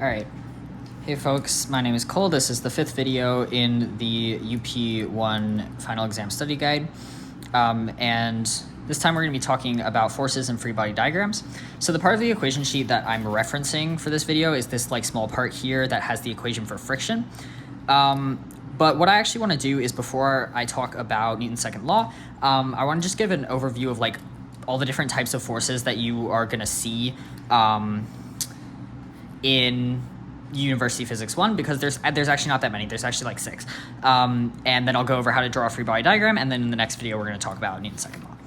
All right. Hey folks, my name is Cole. This is the 5th video in the UP1 final exam study guide. And this time we're going to be talking about forces and free body diagrams. So the part of the equation sheet that I'm referencing for this video is this small part here that has the equation for friction. But what I actually want to do is, before I talk about Newton's second law, I want to just give an overview of all the different types of forces that you are going to see in University Physics 1, because there's actually not that many. There's actually 6. And then I'll go over how to draw a free body diagram, and then in the next video we're going to talk about Newton's second law.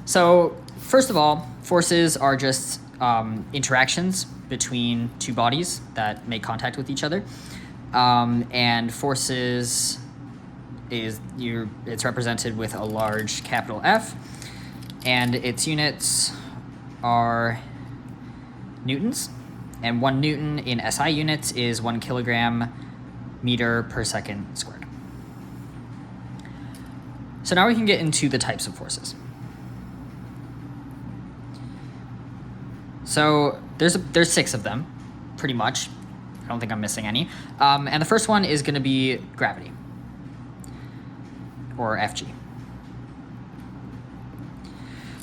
So first of all, forces are just interactions between two bodies that make contact with each other. And forces it's represented with a large capital F, and its units are newtons. And 1 Newton in SI units is 1 kilogram meter per second squared. So now we can get into the types of forces. So there's 6 of them, pretty much. I don't think I'm missing any. And the first one is going to be gravity, or FG.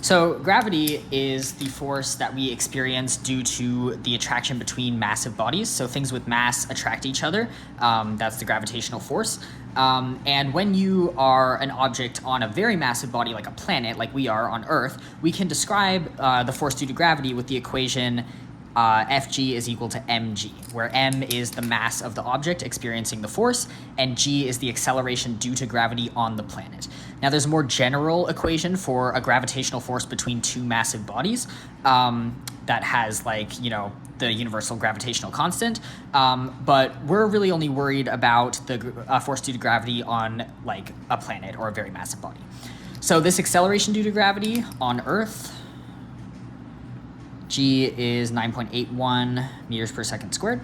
So gravity is the force that we experience due to the attraction between massive bodies. So things with mass attract each other. That's the gravitational force. And when you are an object on a very massive body, like a planet, like we are on Earth, we can describe the force due to gravity with the equation Fg is equal to mg, where m is the mass of the object experiencing the force, and g is the acceleration due to gravity on the planet. Now, there's a more general equation for a gravitational force between two massive bodies that has, the universal gravitational constant, but we're really only worried about the force due to gravity on, a planet or a very massive body. So this acceleration due to gravity on Earth, G is 9.81 meters per second squared.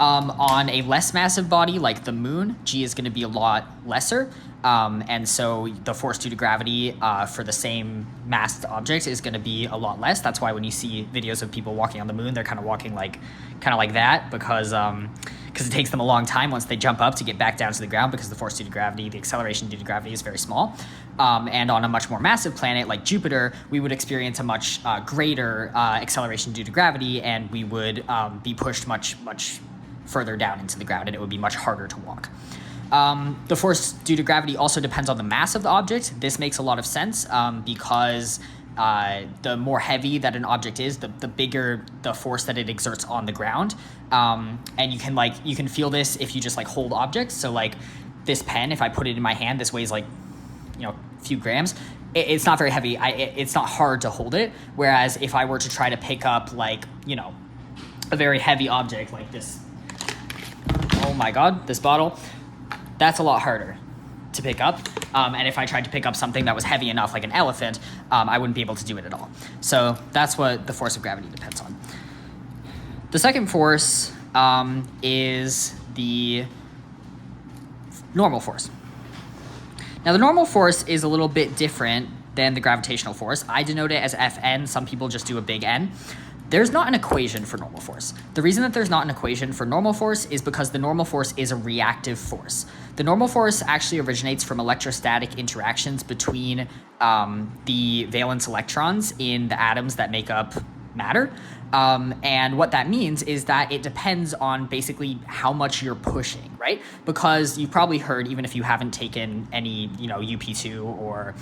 On a less massive body like the moon, G is going to be a lot lesser. And so the force due to gravity for the same massed object is going to be a lot less. That's why when you see videos of people walking on the moon, they're kind of walking like that, because it takes them a long time once they jump up to get back down to the ground, because the force due to gravity, the acceleration due to gravity, is very small. And on a much more massive planet like Jupiter, we would experience a much greater acceleration due to gravity, and we would be pushed much further down into the ground, and it would be much harder to walk. The force due to gravity also depends on the mass of the object. This makes a lot of sense because the more heavy that an object is, the bigger the force that it exerts on the ground. And you can feel this if you just hold objects. So this pen, if I put it in my hand, this weighs a few grams. It's not very heavy. It's not hard to hold it. Whereas if I were to try to pick up a very heavy object like this, oh my God, this bottle, that's a lot harder to pick up. And if I tried to pick up something that was heavy enough, like an elephant, I wouldn't be able to do it at all. So that's what the force of gravity depends on. The second force is the normal force. Now, the normal force is a little bit different than the gravitational force. I denote it as Fn. Some people just do a big N. There's not an equation for normal force. The reason that there's not an equation for normal force is because the normal force is a reactive force. The normal force actually originates from electrostatic interactions between the valence electrons in the atoms that make up matter. And what that means is that it depends on basically how much you're pushing, right? Because you've probably heard, even if you haven't taken any, UP2 or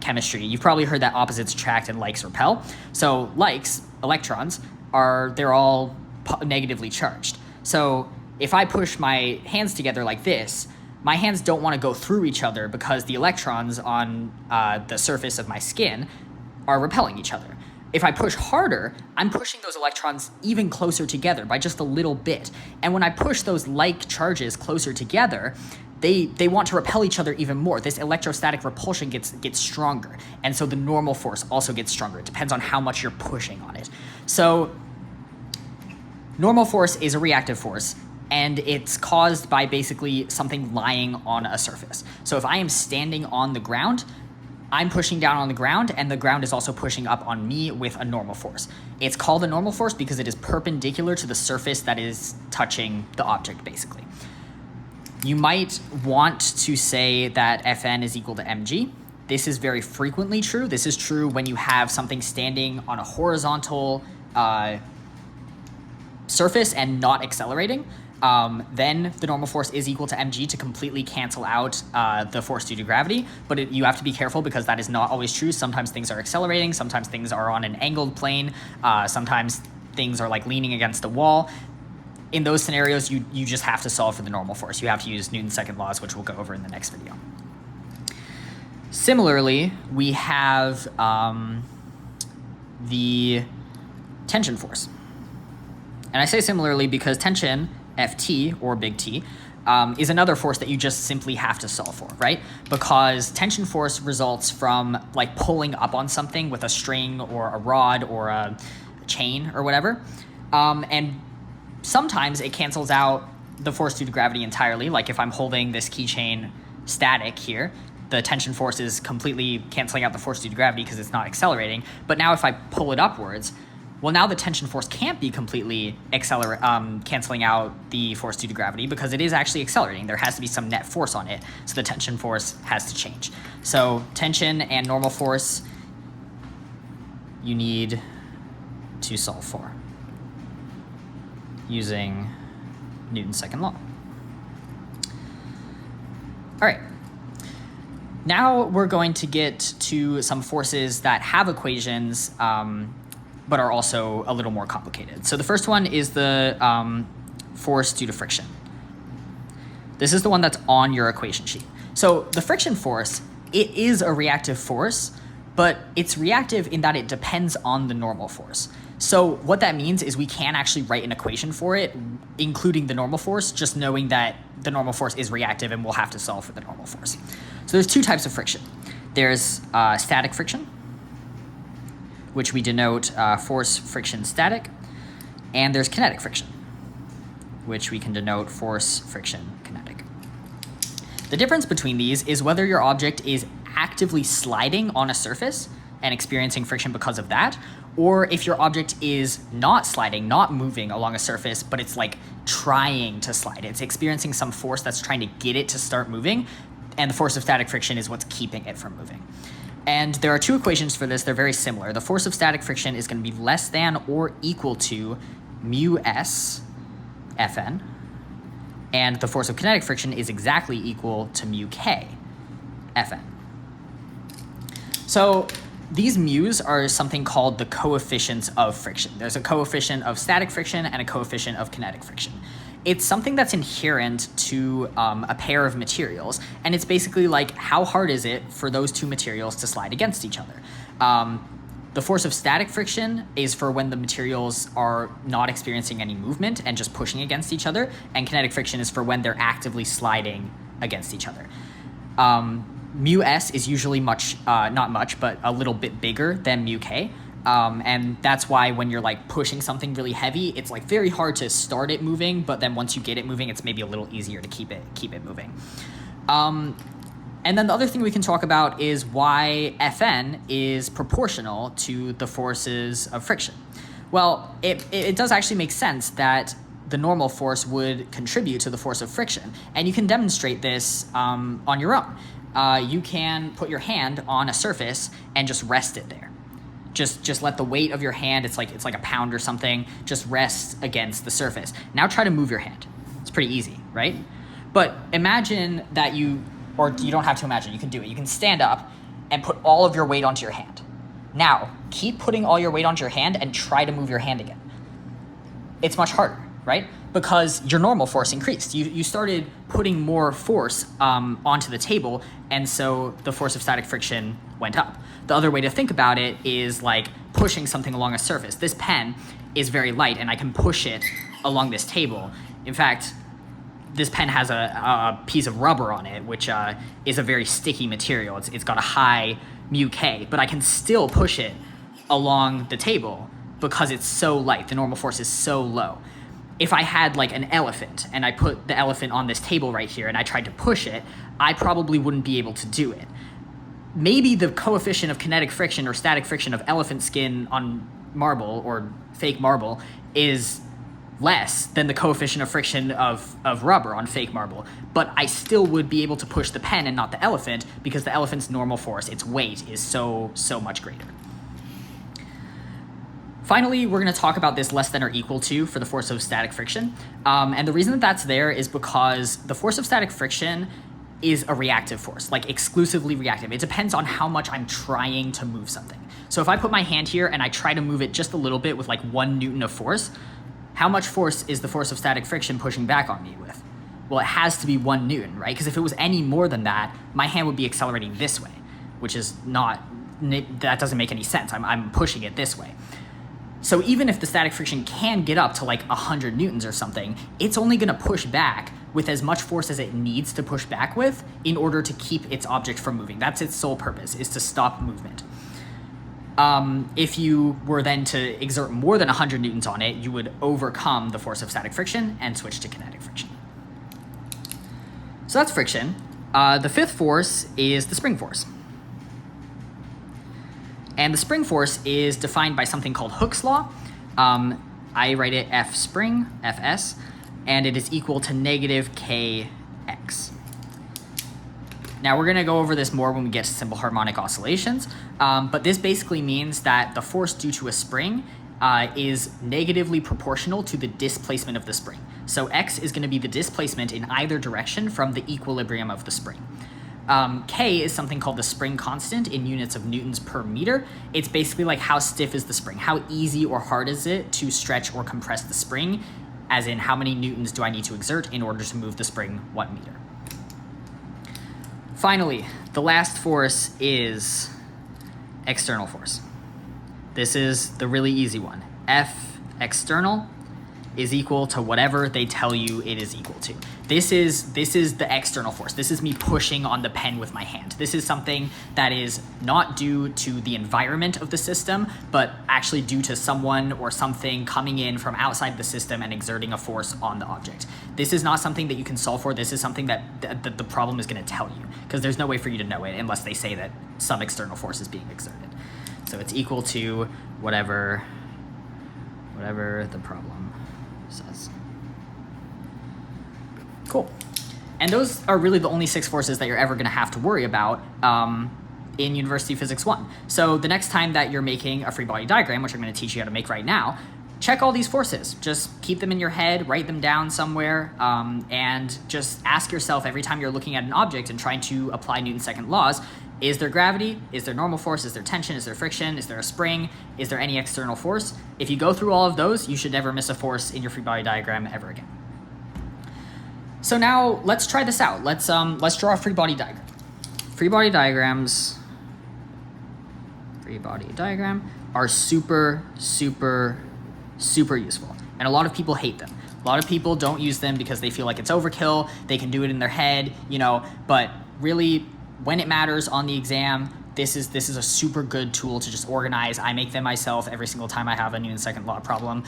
chemistry, you've probably heard that opposites attract and likes repel. So likes, electrons, they're all negatively charged. So if I push my hands together like this, my hands don't want to go through each other because the electrons on the surface of my skin are repelling each other. If I push harder, I'm pushing those electrons even closer together by just a little bit. And when I push those like charges closer together, they want to repel each other even more. This electrostatic repulsion gets stronger. And so the normal force also gets stronger. It depends on how much you're pushing on it. So normal force is a reactive force, and it's caused by basically something lying on a surface. So if I am standing on the ground, I'm pushing down on the ground, and the ground is also pushing up on me with a normal force. It's called a normal force because it is perpendicular to the surface that is touching the object, basically. You might want to say that Fn is equal to mg. This is very frequently true. This is true when you have something standing on a horizontal surface and not accelerating. Then the normal force is equal to mg to completely cancel out the force due to gravity. But you have to be careful because that is not always true. Sometimes things are accelerating. Sometimes things are on an angled plane. Sometimes things are like leaning against a wall. In those scenarios, you just have to solve for the normal force. You have to use Newton's second laws, which we'll go over in the next video. Similarly, we have the tension force. And I say similarly because tension, Ft, or big T, is another force that you just simply have to solve for, right? Because tension force results from like pulling up on something with a string or a rod or a chain or whatever. And sometimes it cancels out the force due to gravity entirely. Like if I'm holding this keychain static here, the tension force is completely canceling out the force due to gravity because it's not accelerating. But now if I pull it upwards, well, now the tension force can't be completely canceling out the force due to gravity because it is actually accelerating. There has to be some net force on it, so the tension force has to change. So tension and normal force, you need to solve for using Newton's second law. All right. Now we're going to get to some forces that have equations, but are also a little more complicated. So the first one is the force due to friction. This is the one that's on your equation sheet. So the friction force, it is a reactive force, but it's reactive in that it depends on the normal force. So what that means is we can actually write an equation for it, including the normal force, just knowing that the normal force is reactive and we'll have to solve for the normal force. So there's two types of friction. There's static friction, which we denote force friction static, and there's kinetic friction, which we can denote force friction kinetic. The difference between these is whether your object is actively sliding on a surface and experiencing friction because of that, or if your object is not sliding, not moving along a surface, but it's like trying to slide. It's experiencing some force that's trying to get it to start moving, and the force of static friction is what's keeping it from moving. And there are two equations for this. They're very similar. The force of static friction is going to be less than or equal to mu s Fn, and the force of kinetic friction is exactly equal to mu k Fn. So these mu's are something called the coefficients of friction. There's a coefficient of static friction and a coefficient of kinetic friction. It's something that's inherent to a pair of materials, and it's basically like how hard is it for those two materials to slide against each other. The force of static friction is for when the materials are not experiencing any movement and just pushing against each other, and kinetic friction is for when they're actively sliding against each other. Mu s is usually not much, but a little bit bigger than mu k. And that's why when you're like pushing something really heavy, it's like very hard to start it moving, but then once you get it moving, it's maybe a little easier to keep it moving. And then the other thing we can talk about is why Fn is proportional to the forces of friction. Well, it does actually make sense that the normal force would contribute to the force of friction, and you can demonstrate this on your own. You can put your hand on a surface and just rest it there. Just let the weight of your hand, it's like a pound or something, just rest against the surface. Now try to move your hand. It's pretty easy, right? But imagine that you don't have to imagine, you can do it. You can stand up and put all of your weight onto your hand. Now, keep putting all your weight onto your hand and try to move your hand again. It's much harder, right? Because your normal force increased. You started putting more force onto the table, and so the force of static friction went up. The other way to think about it is like pushing something along a surface. This pen is very light, and I can push it along this table. In fact, this pen has a piece of rubber on it, which is a very sticky material. It's got a high mu k, but I can still push it along the table because it's so light. The normal force is so low. If I had like an elephant and I put the elephant on this table right here and I tried to push it, I probably wouldn't be able to do it. maybe the coefficient of kinetic friction or static friction of elephant skin on marble or fake marble is less than the coefficient of friction of rubber on fake marble, but I still would be able to push the pen and not the elephant because the elephant's normal force, its weight, is so much greater. Finally, we're going to talk about this less than or equal to for the force of static friction. And the reason that that's there is because the force of static friction is a reactive force, like exclusively reactive. It depends on how much I'm trying to move something. So if I put my hand here and I try to move it just a little bit with like 1 Newton of force, how much force is the force of static friction pushing back on me with? Well, it has to be 1 Newton, right? Because if it was any more than that, my hand would be accelerating this way, which is not, that doesn't make any sense. I'm pushing it this way. So even if the static friction can get up to like 100 newtons or something, it's only going to push back with as much force as it needs to push back with in order to keep its object from moving. That's its sole purpose, is to stop movement. If you were then to exert more than 100 newtons on it, you would overcome the force of static friction and switch to kinetic friction. So that's friction. The fifth force is the spring force. And the spring force is defined by something called Hooke's law. I write it F spring, Fs, and it is equal to negative Kx. Now we're going to go over this more when we get to simple harmonic oscillations, but this basically means that the force due to a spring is negatively proportional to the displacement of the spring. So x is going to be the displacement in either direction from the equilibrium of the spring. K is something called the spring constant in units of newtons per meter. It's basically like how stiff is the spring, how easy or hard is it to stretch or compress the spring, as in how many newtons do I need to exert in order to move the spring 1 meter. Finally, the last force is external force. This is the really easy one. F external is equal to whatever they tell you it is equal to. This is the external force. This is me pushing on the pen with my hand. This is something that is not due to the environment of the system, but actually due to someone or something coming in from outside the system and exerting a force on the object. This is not something that you can solve for. This is something that the problem is going to tell you, because there's no way for you to know it unless they say that some external force is being exerted. So it's equal to whatever the problem says. Cool. And those are really the only 6 forces that you're ever going to have to worry about in University Physics 1. So the next time that you're making a free body diagram, which I'm going to teach you how to make right now, check all these forces. Just keep them in your head, write them down somewhere, and just ask yourself every time you're looking at an object and trying to apply Newton's second laws, is there gravity? Is there normal force? Is there tension? Is there friction? Is there a spring? Is there any external force? If you go through all of those, you should never miss a force in your free body diagram ever again. So now let's try this out. Let's draw a free body diagram. Free body diagram are super useful. And a lot of people hate them. A lot of people don't use them because they feel like it's overkill. They can do it in their head, but really when it matters on the exam, this is a super good tool to just organize. I make them myself every single time I have a Newton's second law problem.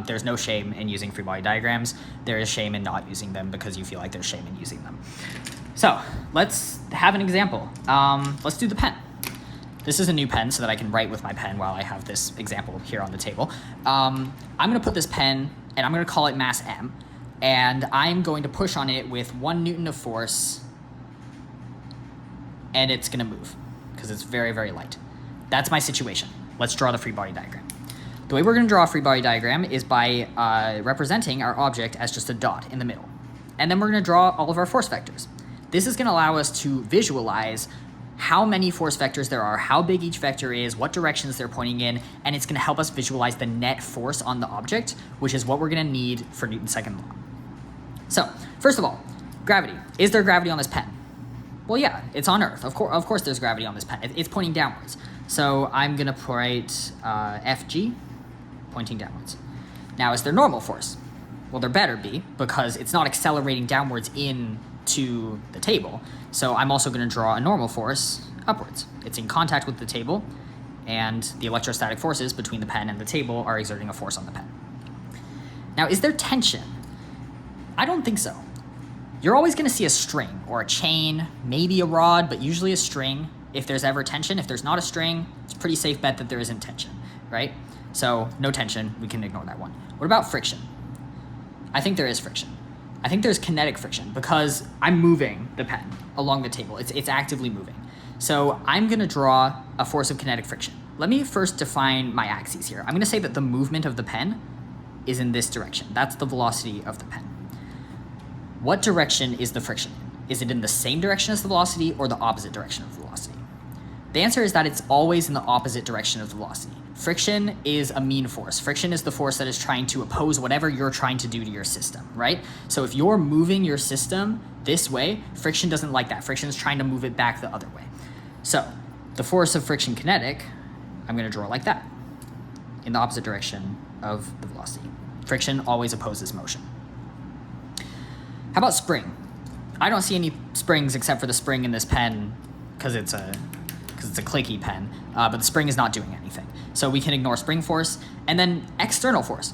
There's no shame in using free body diagrams. There is shame in not using them because you feel like there's shame in using them. So let's have an example. Let's do the pen. This is a new pen so that I can write with my pen while I have this example here on the table. I'm going to put this pen, and I'm going to call it mass M, and I'm going to push on it with 1 Newton of force, and it's going to move because it's very light. That's my situation. Let's draw the free body diagram. The way we're going to draw a free body diagram is by representing our object as just a dot in the middle. And then we're going to draw all of our force vectors. This is going to allow us to visualize how many force vectors there are, how big each vector is, what directions they're pointing in, and it's going to help us visualize the net force on the object, which is what we're going to need for Newton's second law. So, first of all, gravity. Is there gravity on this pen? Well, yeah, it's on Earth. Of course there's gravity on this pen. It's pointing downwards. So I'm going to write Fg, pointing downwards. Now, is there normal force? Well, there better be, because it's not accelerating downwards into the table. So I'm also going to draw a normal force upwards. It's in contact with the table, and the electrostatic forces between the pen and the table are exerting a force on the pen. Now, is there tension? I don't think so. You're always going to see a string or a chain, maybe a rod, but usually a string if there's ever tension, if there's not a string, it's a pretty safe bet that there isn't tension, right? So no tension, we can ignore that one. What about friction? I think there is friction. I think there's kinetic friction because I'm moving the pen along the table. It's actively moving. So I'm gonna draw a force of kinetic friction. Let me first define my axes here. I'm gonna say that the movement of the pen is in this direction. That's the velocity of the pen. What direction is the friction in? Is it in the same direction as the velocity or the opposite direction of the velocity? The answer is that it's always in the opposite direction of the velocity. Friction is a mean force. Friction is the force that is trying to oppose whatever you're trying to do to your system, right? So if you're moving your system this way, friction doesn't like that. Friction is trying to move it back the other way. So the force of friction kinetic, I'm gonna draw like that, in the opposite direction of the velocity. Friction always opposes motion. How about spring? I don't see any springs except for the spring in this pen because it's a clicky pen, but the spring is not doing anything. So we can ignore spring force. And then external force.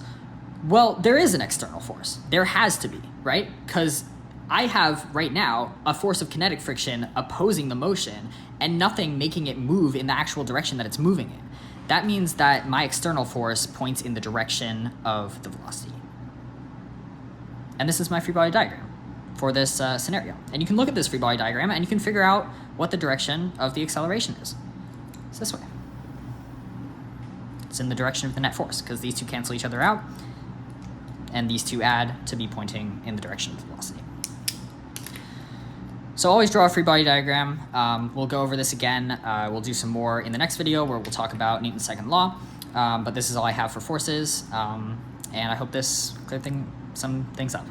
Well, there is an external force. There has to be, right? Because I have right now a force of kinetic friction opposing the motion and nothing making it move in the actual direction that it's moving in. That means that my external force points in the direction of the velocity. And this is my free body diagram for this scenario. And you can look at this free body diagram and you can figure out what the direction of the acceleration is. It's this way. It's in the direction of the net force because these two cancel each other out and these two add to be pointing in the direction of the velocity. So always draw a free body diagram. We'll go over this again. We'll do some more in the next video where we'll talk about Newton's second law. But this is all I have for forces. And I hope this cleared some things up.